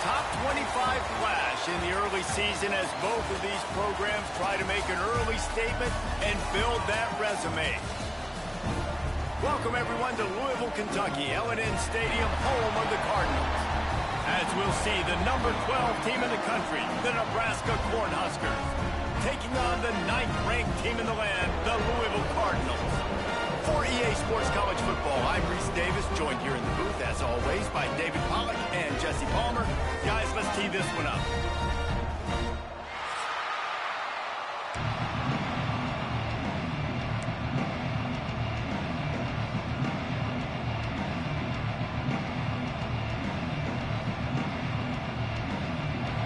top 25 flash in the early season as both of these programs try to make an early statement and build that resume. Welcome, everyone, to Louisville, Kentucky, L&N Stadium, home of the Cardinals. As we'll see, the number 12 team in the country, the Nebraska Cornhuskers, taking on the 9th-ranked team in the land, the Louisville Cardinals. For EA Sports College Football, I'm Reese Davis, joined here in the booth, as always, by David Pollack and Jesse Palmer. Guys, let's tee this one up.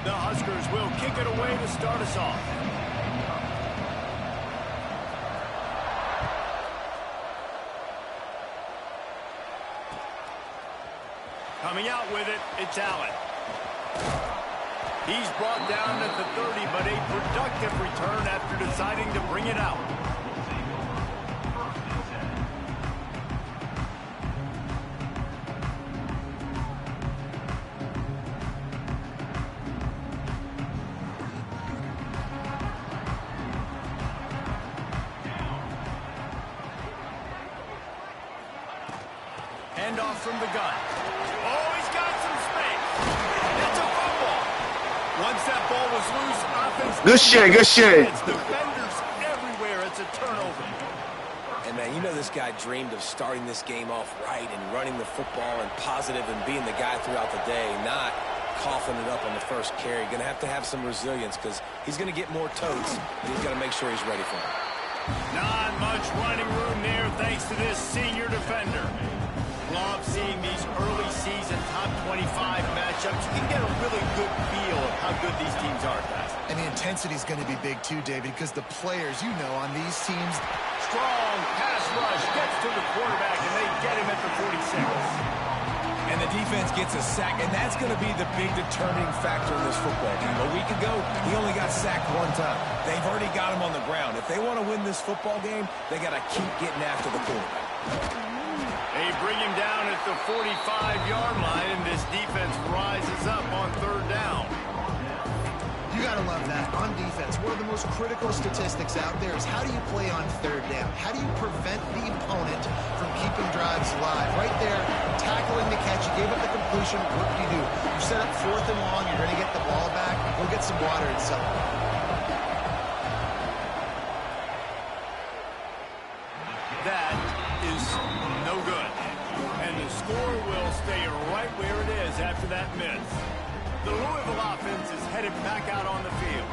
The Huskers will kick it away to start us off. Coming out with it, it's Allen. He's brought down at the 30, but a productive return after deciding to bring it out. Handoff from the gun. Oh, he's got some space. It's a football. Once that ball was loose, offense... Good shit. It's defenders everywhere. It's a turnover. And, man, you know this guy dreamed of starting this game off right and running the football and positive and being the guy throughout the day, not coughing it up on the first carry. Going to have some resilience because he's going to get more totes, and he's got to make sure he's ready for it. Not much running room there thanks to this senior defender. Love seeing these early season top 25 matchups. You can get a really good feel of how good these teams are, guys. And the intensity is going to be big too, David, because the players, you know, on these teams. Strong pass rush gets to the quarterback, and they get him at the 46. And the defense gets a sack, and that's going to be the big determining factor in this football game. A week ago, he only got sacked one time. They've already got him on the ground. If they want to win this football game, they got to keep getting after the quarterback. They bring him down at the 45-yard line, and this defense rises up on third down. You got to love that. On defense, one of the most critical statistics out there is how do you play on third down? How do you prevent the opponent from keeping drives alive? Right there, tackling the catch. You gave up the completion. What do? You set up 4th and long. You're going to get the ball back. Go get some water and celebrate. That is no good. And the score will stay right where it is after that miss. The Louisville offense is headed back out on the field.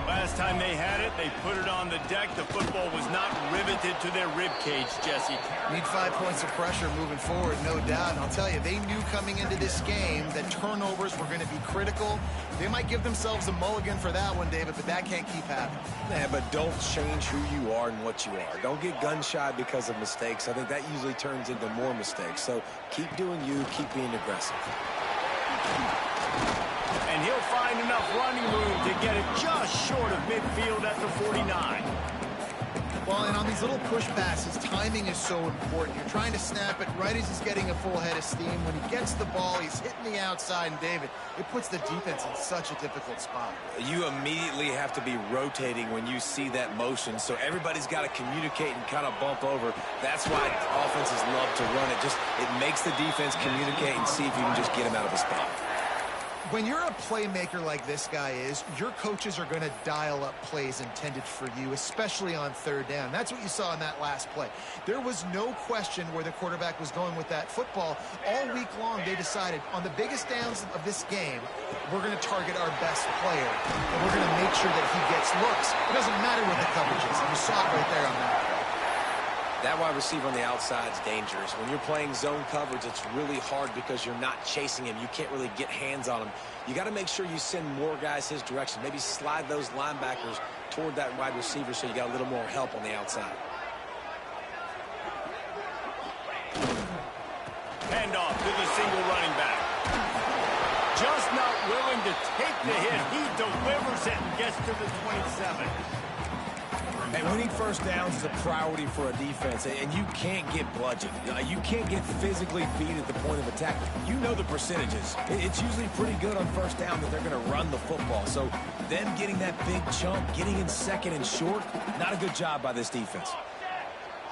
Last time they had it, they put it on the deck. The football was not riveted to their rib cage, Jesse. Need 5 points of pressure moving forward, no doubt. And I'll tell you, they knew coming into this game that turnovers were going to be critical. They might give themselves a mulligan for that one, David, but that can't keep happening. Yeah, but don't change who you are and what you are. Don't get gun-shy because of mistakes. I think that usually turns into more mistakes. So keep doing you, keep being aggressive. And he'll find enough running room to get it just short of midfield at the 49. Well, and on these little push passes, timing is so important. You're trying to snap it right as he's getting a full head of steam. When he gets the ball, he's hitting the outside, and David, it puts the defense in such a difficult spot. You immediately have to be rotating when you see that motion, so everybody's got to communicate and kind of bump over. That's why offenses love to run it. It makes the defense communicate and see if you can just get him out of the spot. When you're a playmaker like this guy is, your coaches are going to dial up plays intended for you, especially on third down. That's what you saw in that last play. There was no question where the quarterback was going with that football. All week long, they decided on the biggest downs of this game, we're going to target our best player, and we're going to make sure that he gets looks. It doesn't matter what the coverage is. You saw it right there on that play. That wide receiver on the outside is dangerous. When you're playing zone coverage, it's really hard because you're not chasing him. You can't really get hands on him. You got to make sure you send more guys his direction. Maybe slide those linebackers toward that wide receiver so you got a little more help on the outside. Handoff to the single running back. Just not willing to take the hit. He delivers it and gets to the 27. And winning first downs is a priority for a defense, and you can't get bludgeoned. You can't get physically beat at the point of attack. You know the percentages. It's usually pretty good on first down that they're going to run the football. So them getting that big chunk, getting in second and short, not a good job by this defense.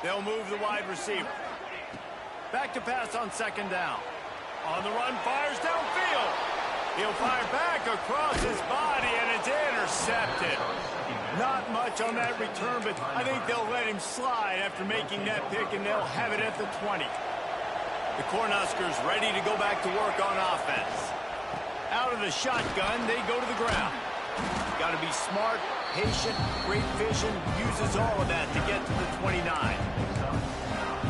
They'll move the wide receiver. Back to pass on second down. On the run, fires downfield. He'll fire back across his body, and it's intercepted. Not much on that return, but I think they'll let him slide after making that pick, and they'll have it at the 20. The Cornhuskers ready to go back to work on offense. Out of the shotgun, they go to the ground. Got to be smart, patient, great vision, uses all of that to get to the 29.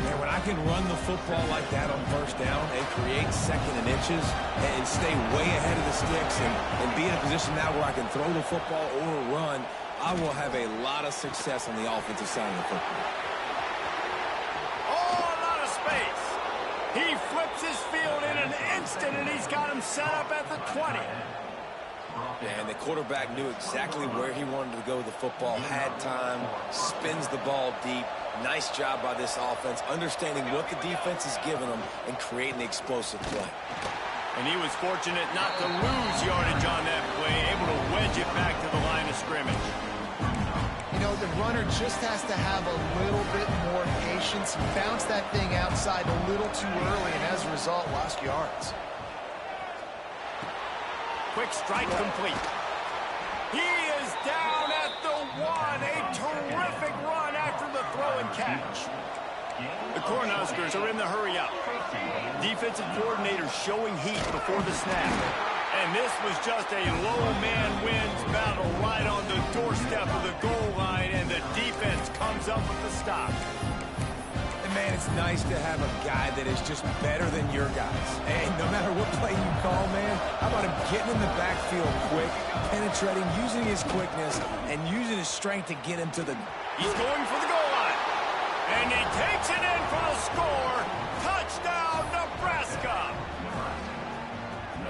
And when I can run the football like that on first down and create second and inches and stay way ahead of the sticks and be in a position now where I can throw the football or run, I will have a lot of success on the offensive side of the football. Oh, a lot of space. He flips his field in an instant, and he's got him set up at the 20. And the quarterback knew exactly where he wanted to go with the football, had time, spins the ball deep. Nice job by this offense, understanding what the defense is giving them and creating the explosive play. And he was fortunate not to lose yardage on that play, able to wedge it back to the line of scrimmage. You know, the runner just has to have a little bit more patience. He bounced that thing outside a little too early, and as a result, lost yards. Quick strike complete. He is down at the 1. A terrific run after the throw and catch. The Cornhuskers are in the hurry up. Defensive coordinator showing heat before the snap. And this was just a low man wins battle right on the doorstep of the goal line, and the defense comes up with the stop. And man, it's nice to have a guy that is just better than your guys. And no matter what play you call, man, how about him getting in the backfield quick, penetrating, using his quickness, and using his strength to get him to the... He's going for the goal line. And he takes it in for the score. Touchdown, Nebraska.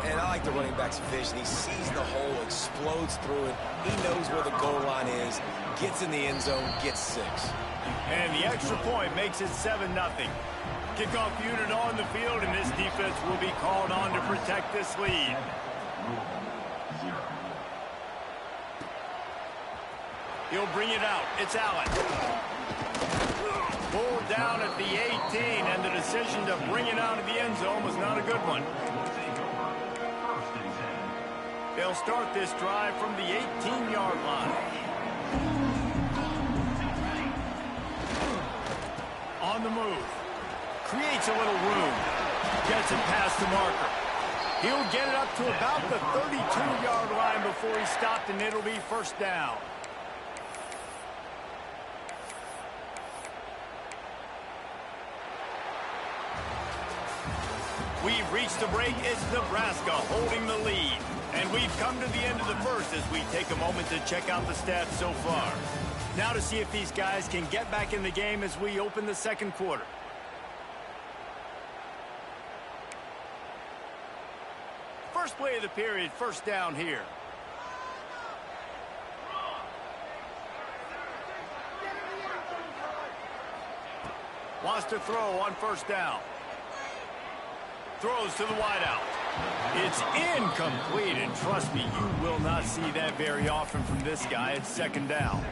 And I like the running back's vision. He sees the hole, explodes through it. He knows where the goal line is, gets in the end zone, gets 6. And the extra point makes it 7-0. Kickoff unit on the field, and this defense will be called on to protect this lead. He'll bring it out. It's Allen. Pulled down at the 18, and the decision to bring it out of the end zone was not a good one. They'll start this drive from the 18-yard line. On the move. Creates a little room. Gets it past the marker. He'll get it up to about the 32-yard line before he's stopped, and it'll be first down. We've reached the break. It's Nebraska holding the lead. And we've come to the end of the first as we take a moment to check out the stats so far. Now to see if these guys can get back in the game as we open the second quarter. First play of the period, first down here. Wants to throw on first down. Throws to the wideout. It's incomplete, and trust me, you will not see that very often from this guy. It's second down.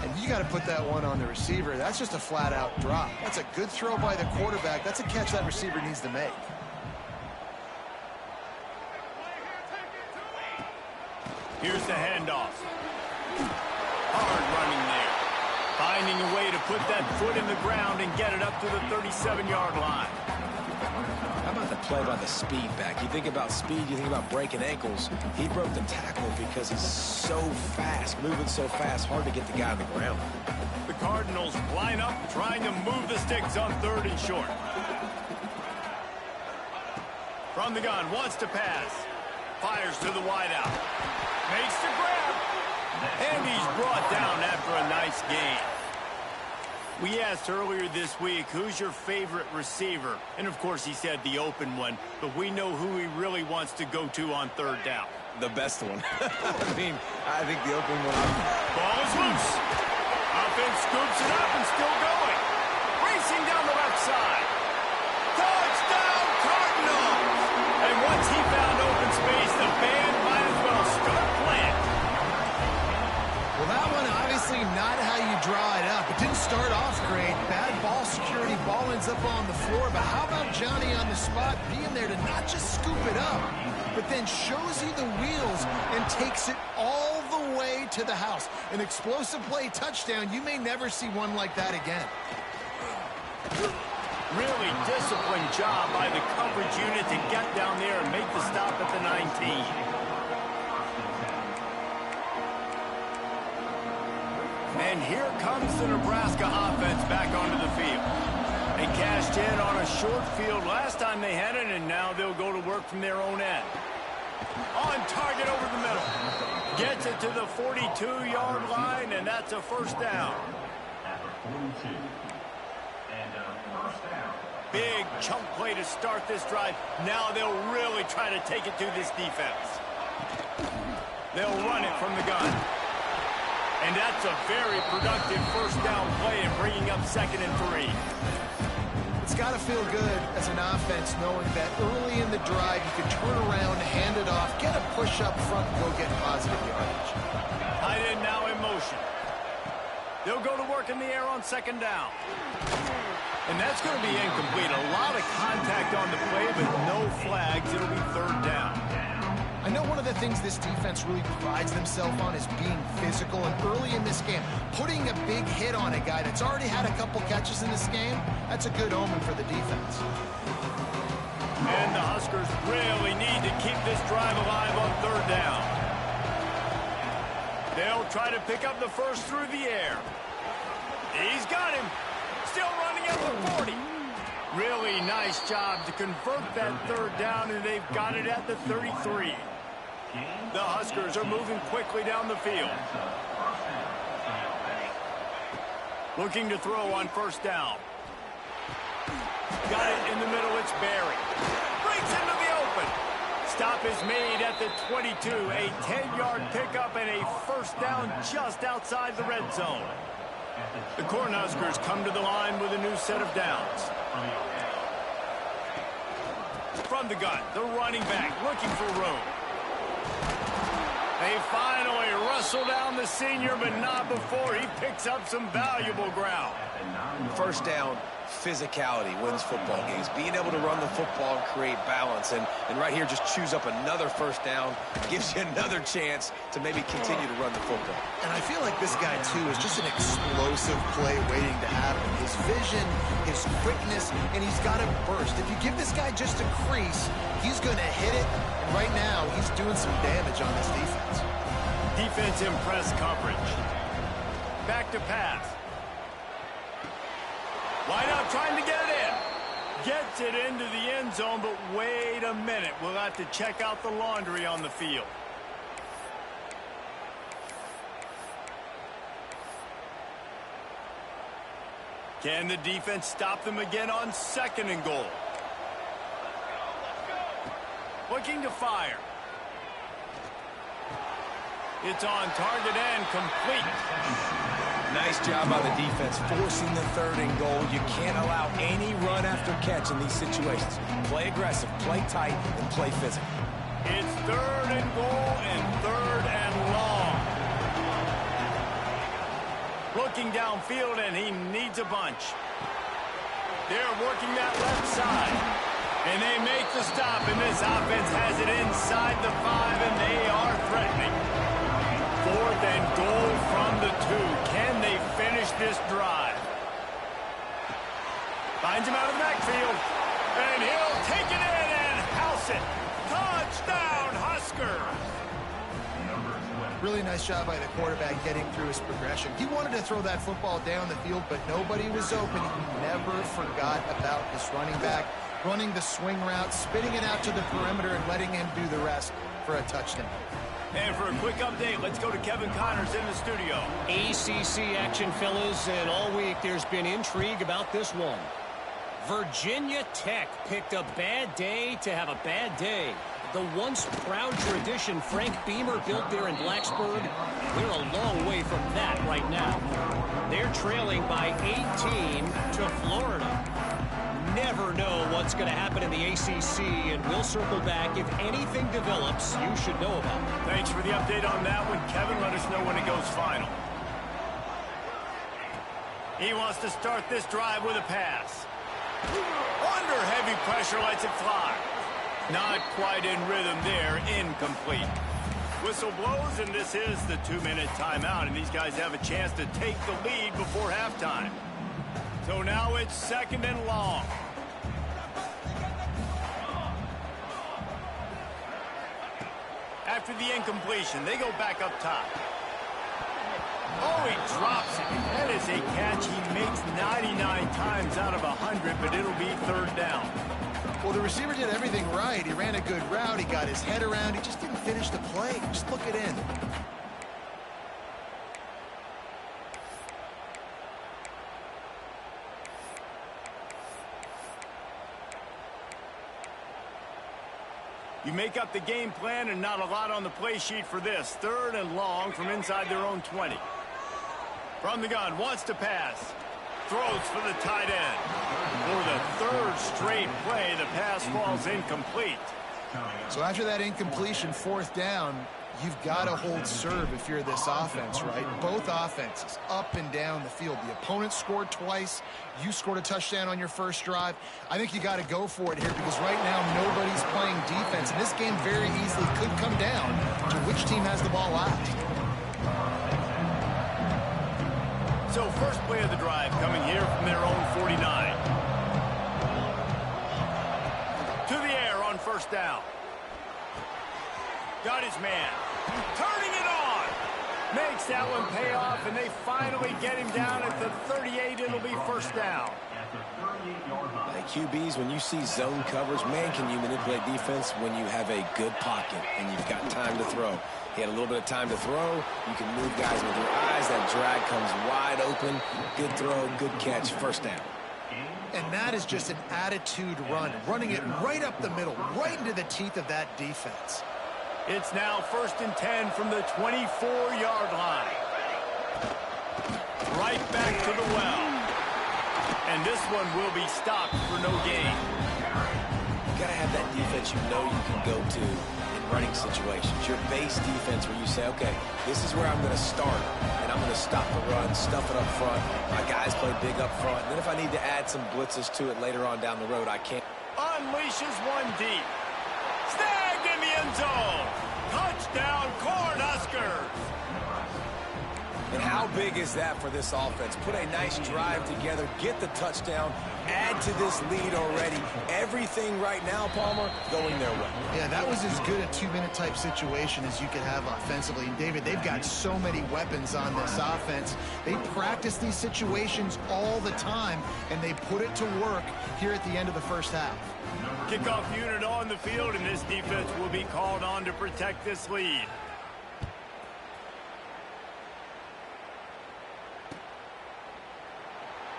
And you got to put that one on the receiver. That's just a flat-out drop. That's a good throw by the quarterback. That's a catch that receiver needs to make. Here's the handoff. Hard running there. Finding a way to put that foot in the ground and get it up to the 37-yard line. How about the play by the speed back? You think about speed, you think about breaking ankles. He broke the tackle because he's so fast, moving so fast, hard to get the guy on the ground. The Cardinals line up, trying to move the sticks on third and short. From the gun, wants to pass. Fires to the wideout. Makes the grab. And he's brought down after a nice gain. We asked earlier this week, who's your favorite receiver? And, of course, he said the open one. But we know who he really wants to go to on third down. The best one. I think the open one. Ball is loose. Offense scoops it up and still going. Racing down the left side. Touchdown, Cardinals! And once he found open space, the band might as well start playing. Well, that one obviously not how you draw it up. It didn't start off great. Bad ball security. Ball ends up on the floor. But how about Johnny on the spot being there to not just scoop it up, but then shows you the wheels and takes it all the way to the house. An explosive play touchdown. You may never see one like that again. Really disciplined job by the coverage unit to get down there and make the stop at the 19. And here comes the Nebraska offense back onto the field. They cashed in on a short field last time they had it, and now they'll go to work from their own end. On target over the middle. Gets it to the 42-yard line, and that's a first down. Big chunk play to start this drive. Now they'll really try to take it to this defense. They'll run it from the gun. And that's a very productive first down play and bringing up 2nd and 3. It's got to feel good as an offense knowing that early in the drive you can turn around, hand it off, get a push up front, and go get positive yardage. Tight end now in motion. They'll go to work in the air on 2nd down. And that's going to be incomplete. A lot of contact on the play, but no flags. It'll be 3rd down. I know one of the things this defense really prides themselves on is being physical, and early in this game, putting a big hit on a guy that's already had a couple catches in this game, that's a good omen for the defense. And the Huskers really need to keep this drive alive on 3rd down. They'll try to pick up the first through the air. He's got him. Still running at the 40. Really nice job to convert that 3rd down, and they've got it at the 33. The Huskers are moving quickly down the field. Looking to throw on 1st down. Got it in the middle. It's Barry. Breaks into the open. Stop is made at the 22. A 10-yard pickup and a 1st down just outside the red zone. The Cornhuskers come to the line with a new set of downs. From the gun, the running back looking for room. They finally wrestle down the senior, but not before he picks up some valuable ground. 1st down, physicality wins football games. Being able to run the football and create balance. And right here, just choose up another 1st down. Gives you another chance to maybe continue to run the football. And I feel like this guy, too, is just an explosive play waiting to happen. His vision, his quickness, and he's got a burst. If you give this guy just a crease, he's going to hit it. And right now, he's doing some damage on this defense. Defense in press coverage. Back to pass. Wide out trying to get it in. Gets it into the end zone, but wait a minute. We'll have to check out the laundry on the field. Can the defense stop them again on 2nd and goal? Looking to fire. It's on target and complete. Nice job by the defense forcing the 3rd and goal. You can't allow any run after catch in these situations. Play aggressive, play tight, and play physical. It's 3rd and goal and 3rd and long. Looking downfield, and he needs a bunch. They're working that left side. And they make the stop, and this offense has it inside the 5, and they are threatening. 4th and goal from the 2. Can they finish this drive? Finds him out of the backfield. And he'll take it in and house it. Touchdown, Huskers! Really nice job by the quarterback getting through his progression. He wanted to throw that football down the field, but nobody was open. He never forgot about his running back, running the swing route, spitting it out to the perimeter, and letting him do the rest for a touchdown. And for a quick update, let's go to Kevin Connors in the studio. ACC action, fellas, and all week there's been intrigue about this one. Virginia Tech picked a bad day to have a bad day. The once proud tradition Frank Beamer built there in Blacksburg, we're a long way from that right now. They're trailing by 18 to Florida. Never know what's going to happen in the ACC, and we'll circle back if anything develops you should know about. Thanks for the update on that one, Kevin. Let us know when it goes final. He wants to start this drive with a pass. Under heavy pressure, lets it fly. Not quite in rhythm there, incomplete. Whistle blows, and this is the 2-minute timeout, and these guys have a chance to take the lead before halftime. So now it's 2nd and long. After the incompletion, they go back up top. Oh, he drops it. That is a catch he makes 99 times out of 100, but it'll be 3rd down. Well, the receiver did everything right. He ran a good route. He got his head around. He just didn't finish the play. Just look it in. You make up the game plan and not a lot on the play sheet for this. 3rd and long from inside their own 20. From the gun, wants to pass. Throws for the tight end. For the 3rd straight play, the pass falls incomplete. So after that incompletion, 4th down, you've got to hold serve if you're this offense, right? Both offenses up and down the field. The opponent scored twice. You scored a touchdown on your first drive. I think you got to go for it here because right now nobody's playing defense. And this game very easily could come down to which team has the ball last. So first play of the drive coming here from their own 49. To the air on 1st down. Got his man. Turning it on. Makes that one pay off, and they finally get him down at the 38. It'll be 1st down. Like QBs, when you see zone coverage, man, can you manipulate defense when you have a good pocket and you've got time to throw. He had a little bit of time to throw. You can move guys with your eyes. That drag comes wide open. Good throw, good catch, 1st down. And that is just an attitude run, running it right up the middle, right into the teeth of that defense. It's now 1st and 10 from the 24-yard line. Right back to the well. And this one will be stopped for no gain. You got to have that defense you know you can go to in running situations. Your base defense where you say, okay, this is where I'm going to start, and I'm going to stop the run, stuff it up front. My guys play big up front. And then if I need to add some blitzes to it later on down the road, I can't. Unleashes one deep. Snagged in the end zone. Touchdown, Cornhuskers. And how big is that for this offense? Put a nice drive together, get the touchdown, add to this lead already. Everything right now, Palmer, going their way. Yeah, that was as good a 2-minute type situation as you could have offensively. And, David, they've got so many weapons on this offense. They practice these situations all the time, and they put it to work here at the end of the 1st half. Kickoff unit on the field, and this defense will be called on to protect this lead.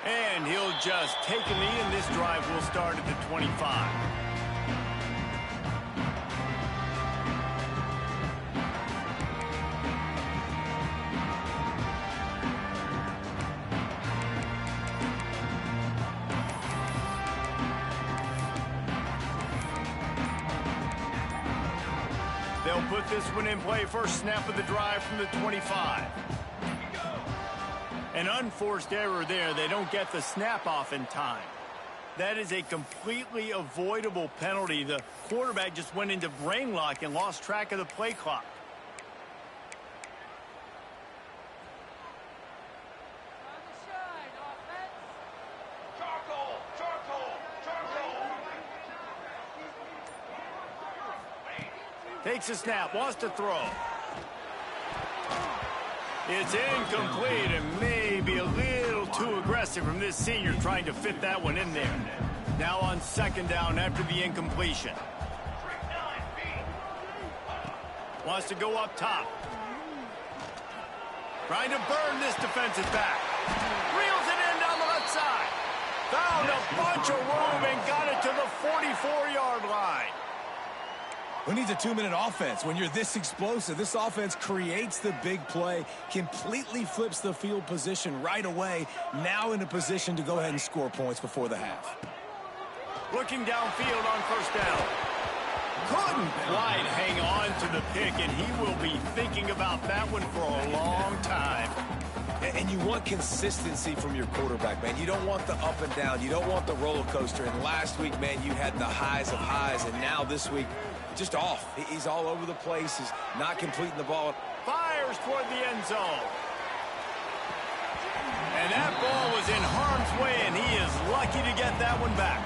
And he'll just take a knee, and this drive will start at the 25. They'll put this one in play. First snap of the drive from the 25. An unforced error there. They don't get the snap off in time. That is a completely avoidable penalty. The quarterback just went into brain lock and lost track of the play clock. Takes a snap, wants to throw. It's incomplete and maybe a little too aggressive from this senior trying to fit that one in there. Now on 2nd down after the incompletion. Wants to go up top. Trying to burn this defensive back. Reels it in down the left side. Found a bunch of room and got it to the 44-yard line. Who needs a 2-minute offense when you're this explosive? This offense creates the big play, completely flips the field position right away, now in a position to go ahead and score points before the half. Looking downfield on first down. Couldn't quite hang on to the pick, and he will be thinking about that one for a long time. And you want consistency from your quarterback, man. You don't want the up and down. You don't want the roller coaster. And last week, man, you had the highs of highs, and now this week, just off. He's all over the place. He's not completing the ball. Fires toward the end zone. And that ball was in harm's way, and he is lucky to get that one back.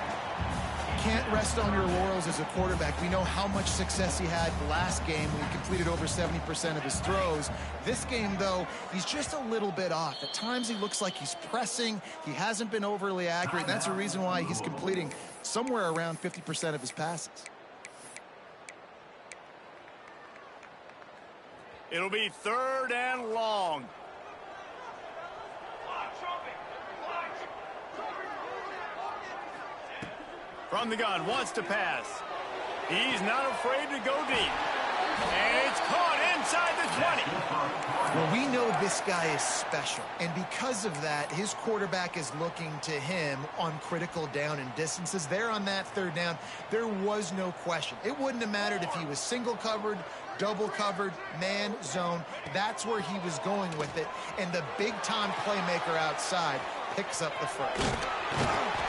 Can't rest on your laurels as a quarterback. We know how much success he had last game when he completed over 70% of his throws. This game, though, he's just a little bit off. At times he looks like he's pressing. He hasn't been overly accurate, and that's the reason why he's completing somewhere around 50% of his passes. It'll be 3rd and long. From the gun, wants to pass. He's not afraid to go deep. And it's caught inside the 20. Well, we know this guy is special. And because of that, his quarterback is looking to him on critical down and distances. There on that 3rd down, there was no question. It wouldn't have mattered if he was single covered, double covered, man, zone. That's where he was going with it. And the big-time playmaker outside picks up the first.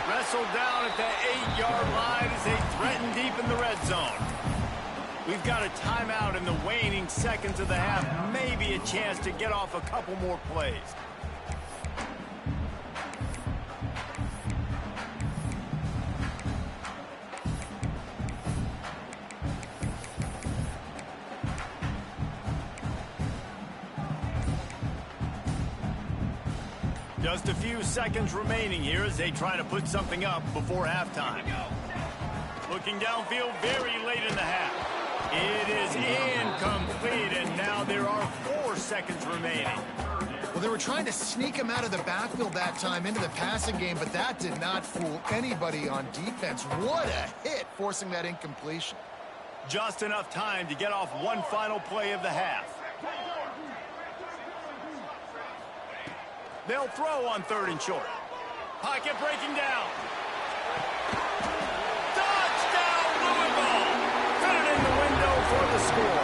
Wrestled down at the 8-yard line as they threaten deep in the red zone. We've got a timeout in the waning seconds of the half. Maybe a chance to get off a couple more plays. Just a few seconds remaining here as they try to put something up before halftime. Looking downfield very late in the half. It is incomplete, and now there are 4 seconds remaining. Well, they were trying to sneak him out of the backfield that time into the passing game, but that did not fool anybody on defense. What a hit, forcing that incompletion. Just enough time to get off one final play of the half. They'll throw on 3rd and short. Pocket breaking down. Touchdown, Louisville! Put it in the window for the score.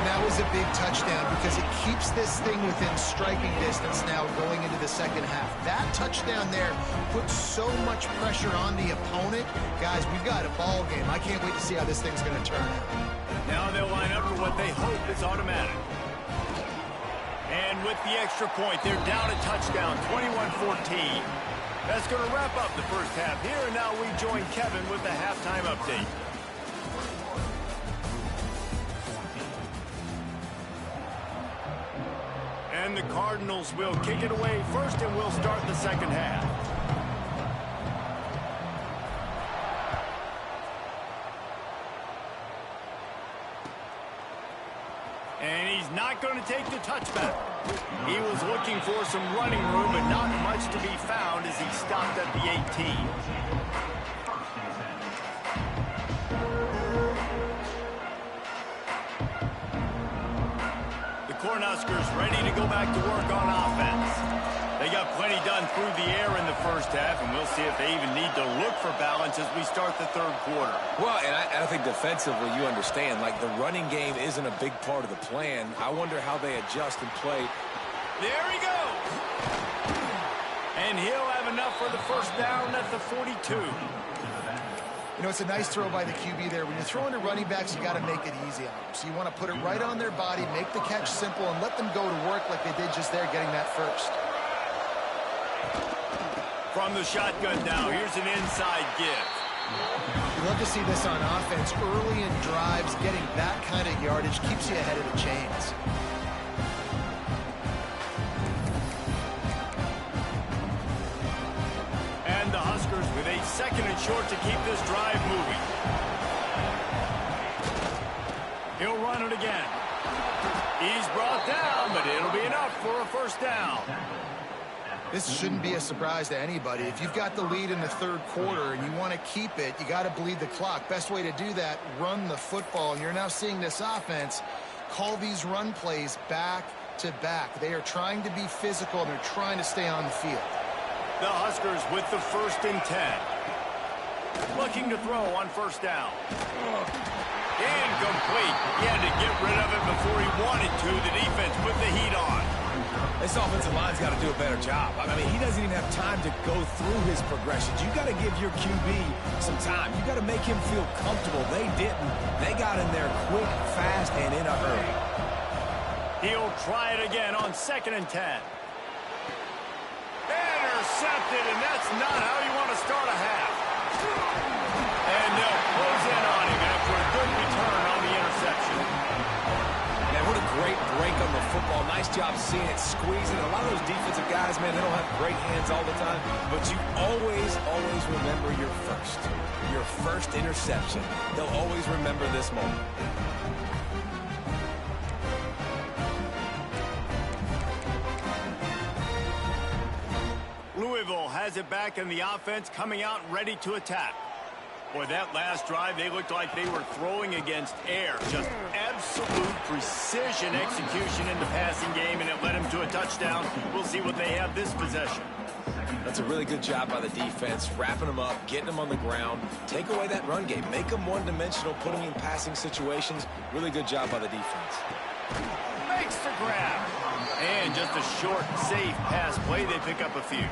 And that was a big touchdown because it keeps this thing within striking distance now going into the second half. That touchdown there puts so much pressure on the opponent. Guys, we've got a ball game. I can't wait to see how this thing's going to turn out. Now they'll line up for what they hope is automatic. And with the extra point, they're down a touchdown, 21-14. That's going to wrap up the first half here, and now we join Kevin with the halftime update. And the Cardinals will kick it away first, and we'll start the second half. And he's not going to take the touchback. He was looking for some running room, but not much to be found as he stopped at the 18. The Cornhuskers ready to go back to work on offense. They got plenty done through the air in the first half, and we'll see if they even need to look for balance as we start the 3rd quarter. Well, and I think defensively, you understand, like the running game isn't a big part of the plan. I wonder how they adjust and play. There he goes. And he'll have enough for the first down at the 42. You know, it's a nice throw by the QB there. When you're throwing to running backs, you got to make it easy on them. So you want to put it right on their body, make the catch simple, and let them go to work like they did just there, getting that first. From the shotgun now, here's an inside give. You love to see this on offense. Early in drives, getting that kind of yardage keeps you ahead of the chains. And the Huskers with a 2nd and short to keep this drive moving. He'll run it again. He's brought down, but it'll be enough for a first down. This shouldn't be a surprise to anybody. If you've got the lead in the third quarter and you want to keep it, you got to bleed the clock. Best way to do that, run the football. And you're now seeing this offense call these run plays back to back. They are trying to be physical, and they're trying to stay on the field. The Huskers with the 1st and 10. Looking to throw on 1st down. Incomplete. He had to get rid of it before he wanted to. The defense put the heat on. This offensive line's got to do a better job. I mean, he doesn't even have time to go through his progressions. You got to give your QB some time. You got to make him feel comfortable. They didn't. They got in there quick, fast, and in a hurry. He'll try it again on 2nd and 10. Intercepted, and that's not how you want to start a half. And they'll close in on him after a good return on the interception. Man, what a great break on the football. Nice job seeing it, squeezing. A lot of those defensive guys, man, they don't have great hands all the time, but you always remember your first interception. They'll always remember this moment. Louisville has it back in the offense, coming out ready to attack. Boy, that last drive, they looked like they were throwing against air. Just absolute precision execution in the passing game, and it led them to a touchdown. We'll see what they have this possession. That's a really good job by the defense, wrapping them up, getting them on the ground. Take away that run game. Make them one-dimensional, put them in passing situations. Really good job by the defense. Makes the grab. And just a short, safe pass play. They pick up a few.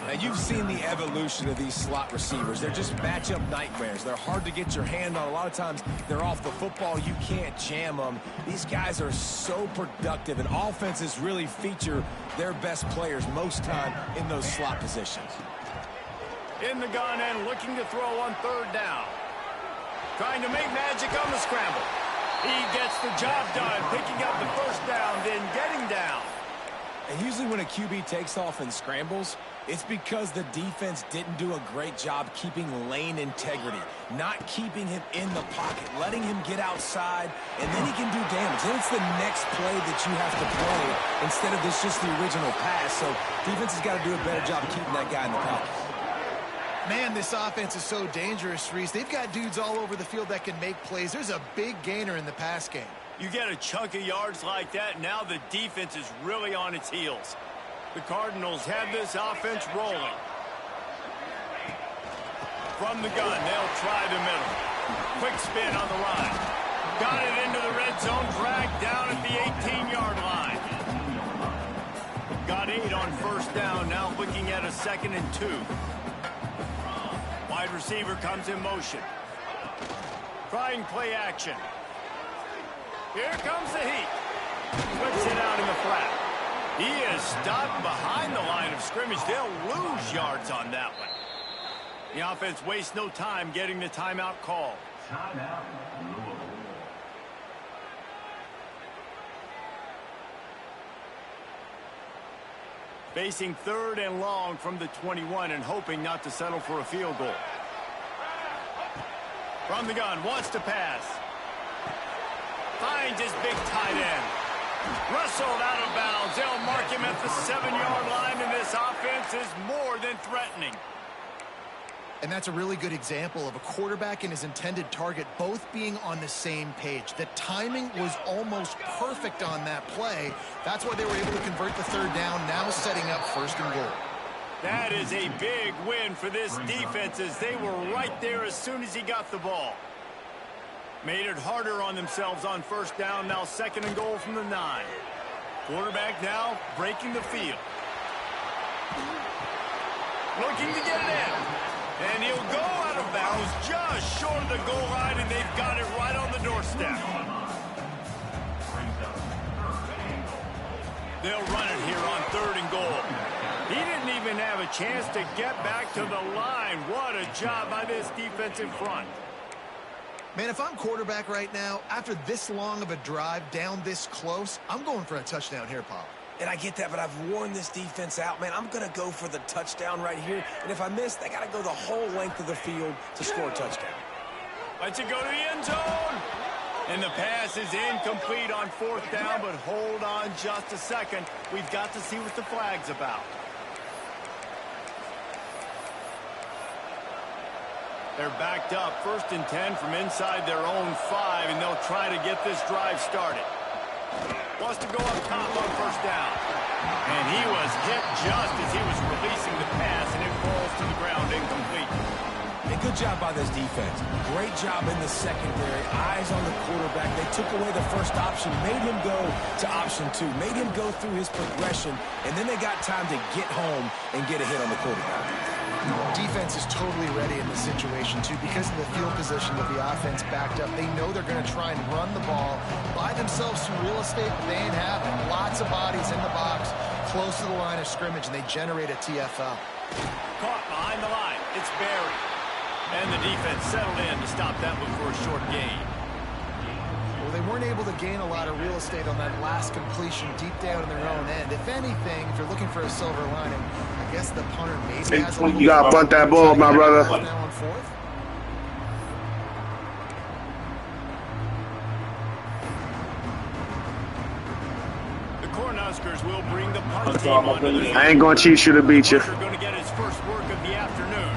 Now, you've seen the evolution of these slot receivers. They're just matchup nightmares. They're hard to get your hand on. A lot of times, they're off the football. You can't jam them. These guys are so productive, and offenses really feature their best players most time in those slot positions. In the gun and looking to throw on 3rd down. Trying to make magic on the scramble. He gets the job done, picking up the 1st down, then getting down. And usually when a QB takes off and scrambles, it's because the defense didn't do a great job keeping lane integrity, not keeping him in the pocket, letting him get outside, and then he can do damage. Then it's the next play that you have to play instead of just the original pass. So defense has got to do a better job keeping that guy in the pocket. Man, this offense is so dangerous, Reese. They've got dudes all over the field that can make plays. There's a big gainer in the pass game. You get a chunk of yards like that, now the defense is really on its heels. The Cardinals have this offense rolling. From the gun, they'll try the middle. Quick spin on the line. Got it into the red zone, dragged down at the 18-yard line. Got 8 on 1st down, now looking at a 2nd and 2. Wide receiver comes in motion. Trying play action. Here comes the heat. Whips it out in the flat. He is stopped behind the line of scrimmage. They'll lose yards on that one. The offense wastes no time getting the timeout call. Facing 3rd and long from the 21 and hoping not to settle for a field goal. From the gun, wants to pass. Finds his big tight end. Wrestled out of bounds. They'll mark him at the 7-yard line, and this offense is more than threatening. And that's a really good example of a quarterback and his intended target both being on the same page. The timing was almost perfect on that play. That's why they were able to convert the 3rd down, now setting up 1st and goal. That is a big win for this defense as they were right there as soon as he got the ball. Made it harder on themselves on 1st down, now 2nd and goal from the 9. Quarterback now breaking the field. Looking to get it in. And he'll go out of bounds just short of the goal line, and they've got it right on the doorstep. They'll run it here on 3rd and goal. He didn't even have a chance to get back to the line. What a job by this defensive front. Man, if I'm quarterback right now, after this long of a drive down this close, I'm going for a touchdown here, Paul. And I get that, but I've worn this defense out, man. I'm going to go for the touchdown right here. And if I miss, they got to go the whole length of the field to score a touchdown. Let's it go to the end zone. And the pass is incomplete on 4th down, but hold on just a second. We've got to see what the flag's about. They're backed up, 1st and 10 from inside their own 5, and they'll try to get this drive started. Wants to go up top on 1st down. And he was hit just as he was releasing the pass, and it falls to the ground incomplete. Hey, good job by this defense. Great job in the secondary. Eyes on the quarterback. They took away the first option, made him go to option 2, made him go through his progression, and then they got time to get home and get a hit on the quarterback. Defense is totally ready in this situation, too, because of the field position with the offense backed up. They know they're going to try and run the ball, buy themselves some real estate, but they ain't having it. Lots of bodies in the box, close to the line of scrimmage, and they generate a TFL. Caught behind the line. It's buried. And the defense settled in to stop that one for a short gain. Well, they weren't able to gain a lot of real estate on that last completion deep down in their own end. If anything, if you're looking for a silver lining, I guess the punter maybe has a little. You got to bunt that ball, my brother. Now on 4th. The Cornhuskers will bring the punt team onto the field. I ain't going to cheat you to beat you. Going to get his first work of the afternoon.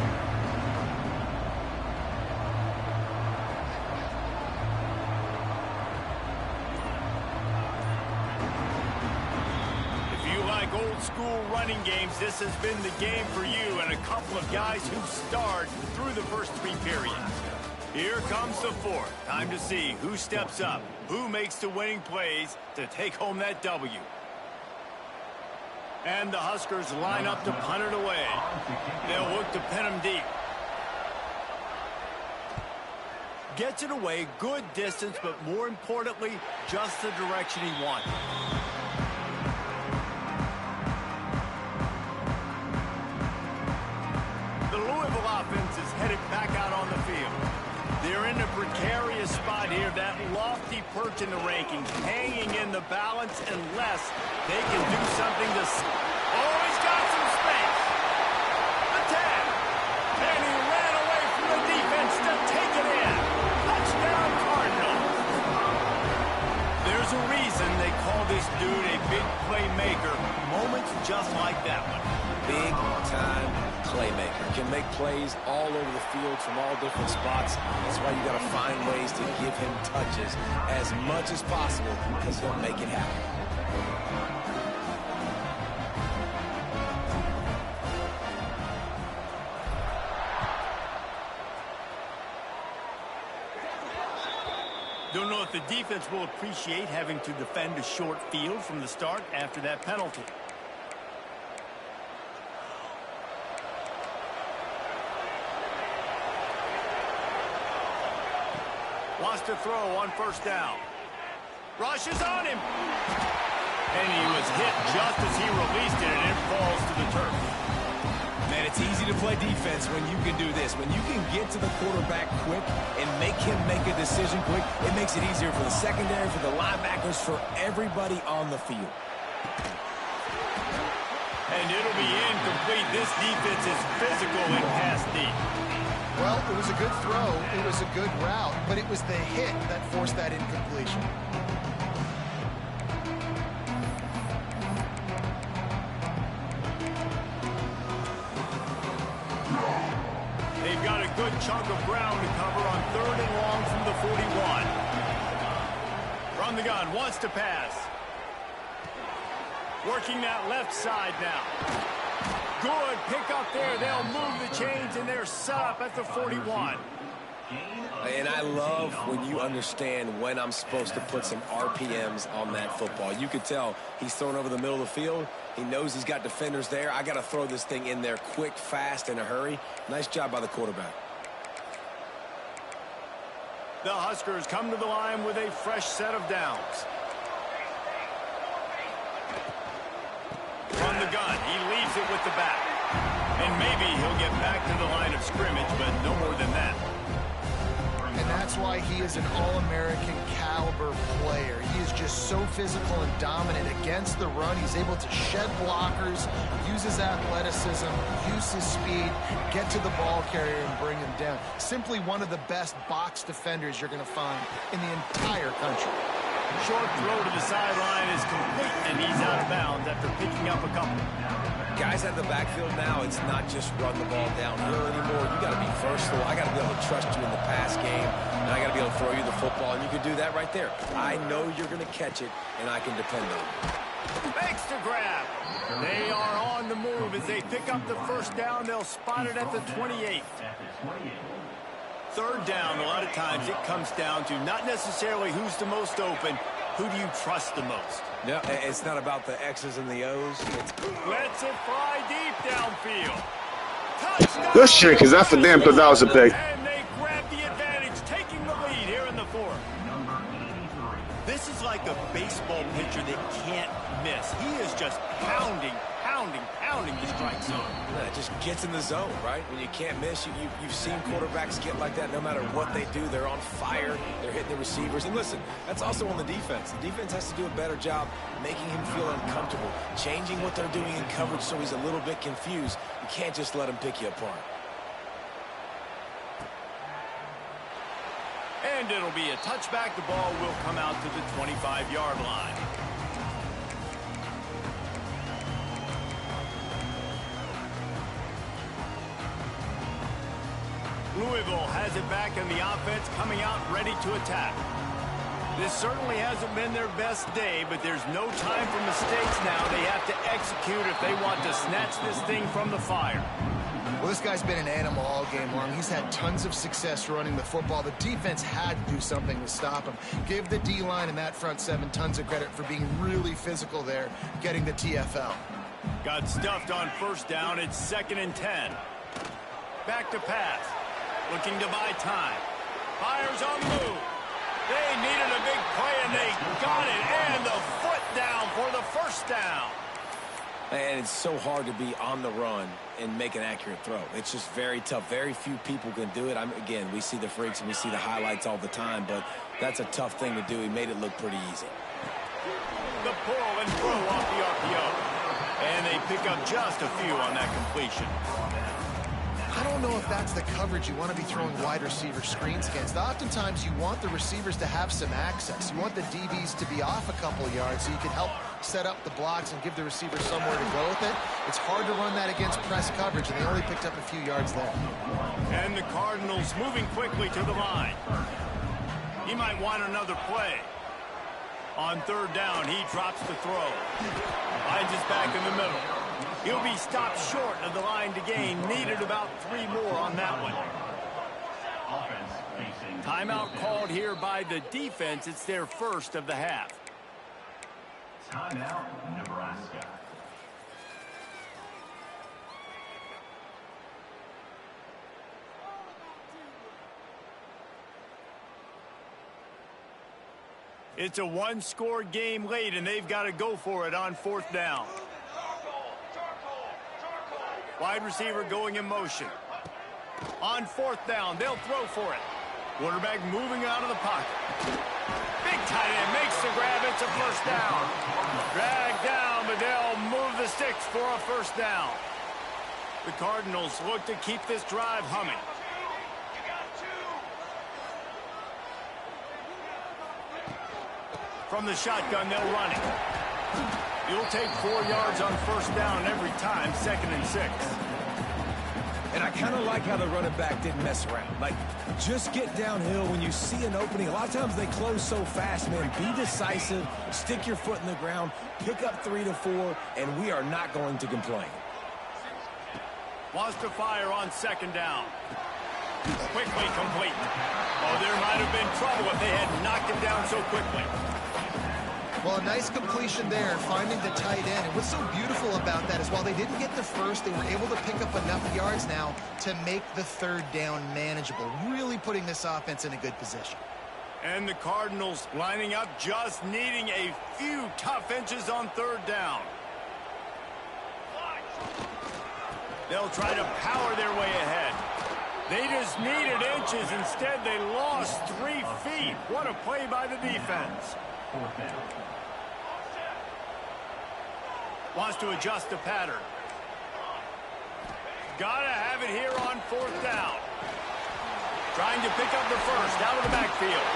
Old school running games, this has been the game for you, and a couple of guys who starred through the first 3 periods. Here comes the 4th. Time to see who steps up, who makes the winning plays to take home that W. And the Huskers line up to punt it away. They'll look to pin him deep. Gets it away, good distance, but more importantly, just the direction he wanted. Is headed back out on the field. They're in a precarious spot here, that lofty perch in the rankings, hanging in the balance unless they can do something to... Oh, he's got some space. The 10. And he ran away from the defense to take it in. Touchdown, Cardinals. There's a reason they call this dude a big playmaker. Moments just like that one. Big time playmaker. Can make plays all over the field from all different spots. That's why you got to find ways to give him touches as much as possible because he'll make it happen. Don't know if the defense will appreciate having to defend a short field from the start after that penalty. Wants to throw on 1st down. Rushes on him. And he was hit just as he released it, and it falls to the turf. Man, it's easy to play defense when you can do this. When you can get to the quarterback quick and make him make a decision quick, it makes it easier for the secondary, for the linebackers, for everybody on the field. And it'll be incomplete. This defense is physical and pass deep. Well, it was a good throw, it was a good route, but it was the hit that forced that incompletion. They've got a good chunk of ground to cover on 3rd and long from the 41. From the gun, wants to pass. Working that left side now. Good pick up there. They'll move the chains, and they're set up at the 41. And I love when you understand when I'm supposed to put some RPMs on that football. You could tell he's thrown over the middle of the field. He knows he's got defenders there. I got to throw this thing in there quick, fast, in a hurry. Nice job by the quarterback. The Huskers come to the line with a fresh set of downs. From the gun, he leaves it with the back. And maybe he'll get back to the line of scrimmage, but no more than that. And And that's why he is an All-American caliber player. He is just so physical and dominant against the run. He's able to shed blockers, use his athleticism, use his speed, get to the ball carrier and bring him down. Simply one of the best box defenders you're going to find in the entire country. Short throw to the sideline is complete, and he's out of bounds after picking up a couple. Guys out of the backfield now, it's not just run the ball downhill anymore. You got to be versatile. I got to be able to trust you in the pass game, and I got to be able to throw you the football, and you can do that right there. I know you're going to catch it, and I can depend on it. Makes the grab. They are on the move as they pick up the first down. They'll spot it at the 28. Third down, a lot of times it comes down to not necessarily who's the most open, who do you trust the most? No, it's not about the X's and the O's. Lets it fly deep downfield. Touchdown! Good shit, because I for damn thought that was a pick. And they grab the advantage, taking the lead here in the fourth. This is like a baseball pitcher that can't miss. He is just pounding the strike zone. Yeah, it just gets in the zone, right? When you can't miss, you've seen quarterbacks get like that no matter what they do. They're on fire. They're hitting the receivers. And listen, that's also on the defense. The defense has to do a better job making him feel uncomfortable, changing what they're doing in coverage so he's a little bit confused. You can't just let him pick you apart. And it'll be a touchback. The ball will come out to the 25-yard line. Louisville has it back, and the offense coming out ready to attack. This certainly hasn't been their best day, but there's no time for mistakes now. They have to execute if they want to snatch this thing from the fire. Well, this guy's been an animal all game long. He's had tons of success running the football. The defense had to do something to stop him. Give the D-line and that front seven tons of credit for being really physical there, getting the TFL. Got stuffed on first down. It's 2nd and 10. Back to pass. Looking to buy time. Fires on the move. They needed a big play, and they got it. And the foot down for the first down. And it's so hard to be on the run and make an accurate throw. It's just very tough. Very few people can do it. Again, we see the freaks and we see the highlights all the time, but that's a tough thing to do. He made it look pretty easy. The pull and throw off the RPO. And they pick up just a few on that completion. I don't know if that's the coverage you want to be throwing wide receiver screens against. Oftentimes, you want the receivers to have some access. You want the DBs to be off a couple yards so you can help set up the blocks and give the receiver somewhere to go with it. It's hard to run that against press coverage, and they only picked up a few yards there. And the Cardinals moving quickly to the line. He might want another play. On third down, he drops the throw. Finds his back in the middle. He'll be stopped short of the line to gain. Needed about 3 more on that one. Timeout called here by the defense. It's their first of the half. Timeout, Nebraska. It's a one-score game late, and they've got to go for it on fourth down. Wide receiver going in motion. On fourth down, they'll throw for it. Quarterback moving out of the pocket. Big tight end makes the grab. It's a first down. Dragged down, but they'll move the sticks for a first down. The Cardinals look to keep this drive humming. From the shotgun, they'll run it. You'll take 4 yards on first down every time, 2nd and 6. And I kind of like how the running back didn't mess around. Like, just get downhill when you see an opening. A lot of times they close so fast, man. Be decisive, stick your foot in the ground, pick up 3 to 4, and we are not going to complain. Wants to fire on 2nd down. Quickly complete. Oh, there might have been trouble if they had knocked him down so quickly. Well, a nice completion there, finding the tight end. And what's so beautiful about that is while they didn't get the first, they were able to pick up enough yards now to make the third down manageable, really putting this offense in a good position. And the Cardinals lining up, just needing a few tough inches on third down. They'll try to power their way ahead. They just needed inches. Instead, they lost 3 feet. What a play by the defense. Wants to adjust the pattern. Gotta have it here on 4th down. Trying to pick up the first out of the backfield.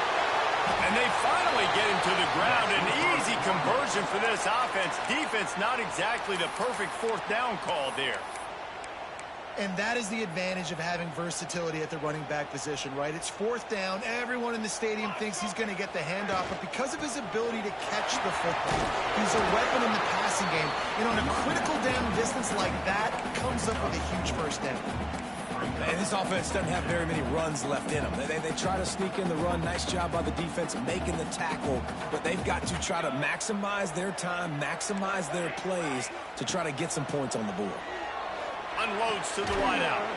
And they finally get him to the ground. An easy conversion for this offense. Defense, not exactly the perfect 4th down call there. And that is the advantage of having versatility at the running back position, right? It's 4th down. Everyone in the stadium thinks he's going to get the handoff, but because of his ability to catch the football, he's a weapon in the passing game. And on a critical down distance like that, comes up with a huge first down. And this offense doesn't have very many runs left in them. They try to sneak in the run. Nice job by the defense making the tackle, but they've got to try to maximize their time, maximize their plays to try to get some points on the board. Unloads to the wideout.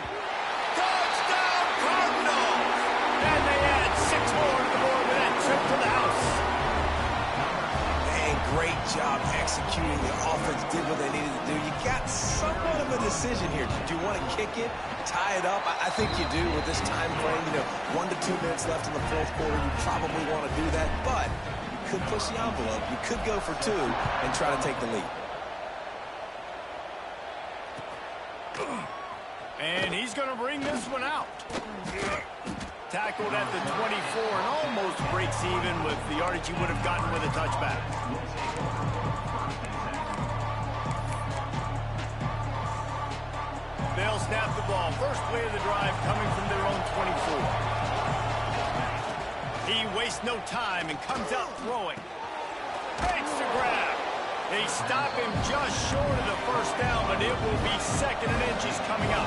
Touchdown, Cardinals! And they add 6 more to the board with that trip to the house. And great job executing. The offense did what they needed to do. You got somewhat of a decision here. Do you want to kick it, tie it up? I think you do with this time frame. 1 to 2 minutes left in the 4th quarter. You probably want to do that, but you could push the envelope. You could go for 2 and try to take the lead. And he's going to bring this one out. Tackled at the 24 and almost breaks even with the yardage he would have gotten with a touchback. They'll snap the ball. First play of the drive coming from their own 24. He wastes no time and comes out throwing. Makes the grab. They stop him just short of the first down, but it will be 2nd and inches coming up.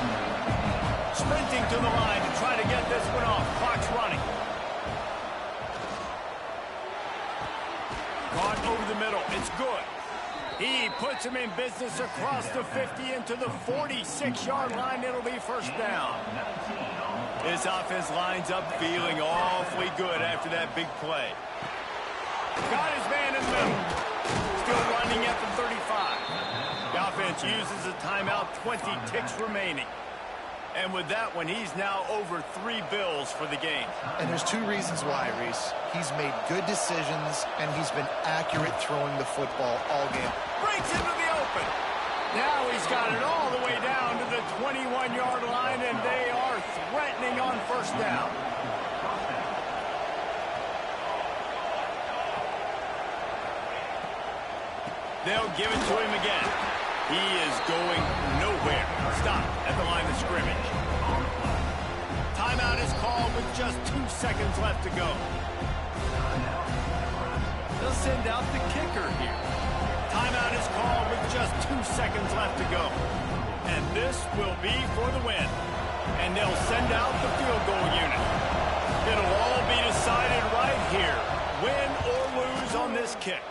Sprinting to the line to try to get this one off. Clock's running. Caught over the middle. It's good. He puts him in business across the 50 into the 46-yard line. It'll be first down. This offense lines up feeling awfully good after that big play. Got his man in the middle. Still running at the 35. The offense uses a timeout, 20 ticks remaining. And with that one, he's now over 3 bills for the game. And there's 2 reasons why, Reese. He's made good decisions, and he's been accurate throwing the football all game. Breaks into the open. Now he's got it all the way down to the 21-yard line, and they are threatening on first down. They'll give it to him again. He is going nowhere. Stop at the line of scrimmage. Timeout is called with just 2 seconds left to go. They'll send out the kicker here. Timeout is called with just 2 seconds left to go. And this will be for the win. And they'll send out the field goal unit. It'll all be decided right here. Win or lose on this kick.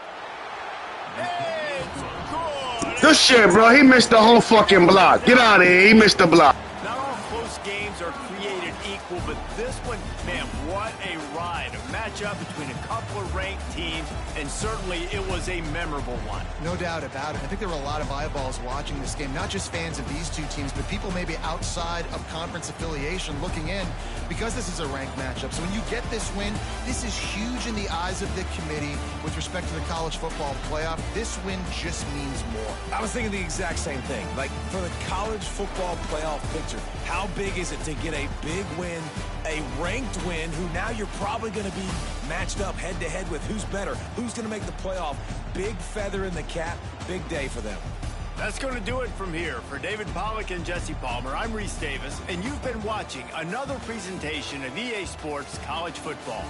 It's good. Good shit, bro. He missed the whole fucking block. Get out of here. He missed the block. Not all close games are created equal, but this one, man, what a ride. A matchup between a couple of ranked teams, and certainly it was a memorable one. No doubt about it. I think there were a lot of eyeballs watching this game, not just fans of these 2 teams, but people maybe outside of conference affiliation looking in because this is a ranked matchup. So when you get this win, this is huge in the eyes of the committee with respect to the college football playoff. This win just means more. I was thinking the exact same thing. Like, for the college football playoff picture, how big is it to get a big win, a ranked win, who now you're probably going to be matched up head-to-head with who's better, who's going to make the playoff. Big feather in the cap, big day for them. That's going to do it from here. For David Pollack and Jesse Palmer, I'm Reese Davis, and you've been watching another presentation of EA Sports College Football.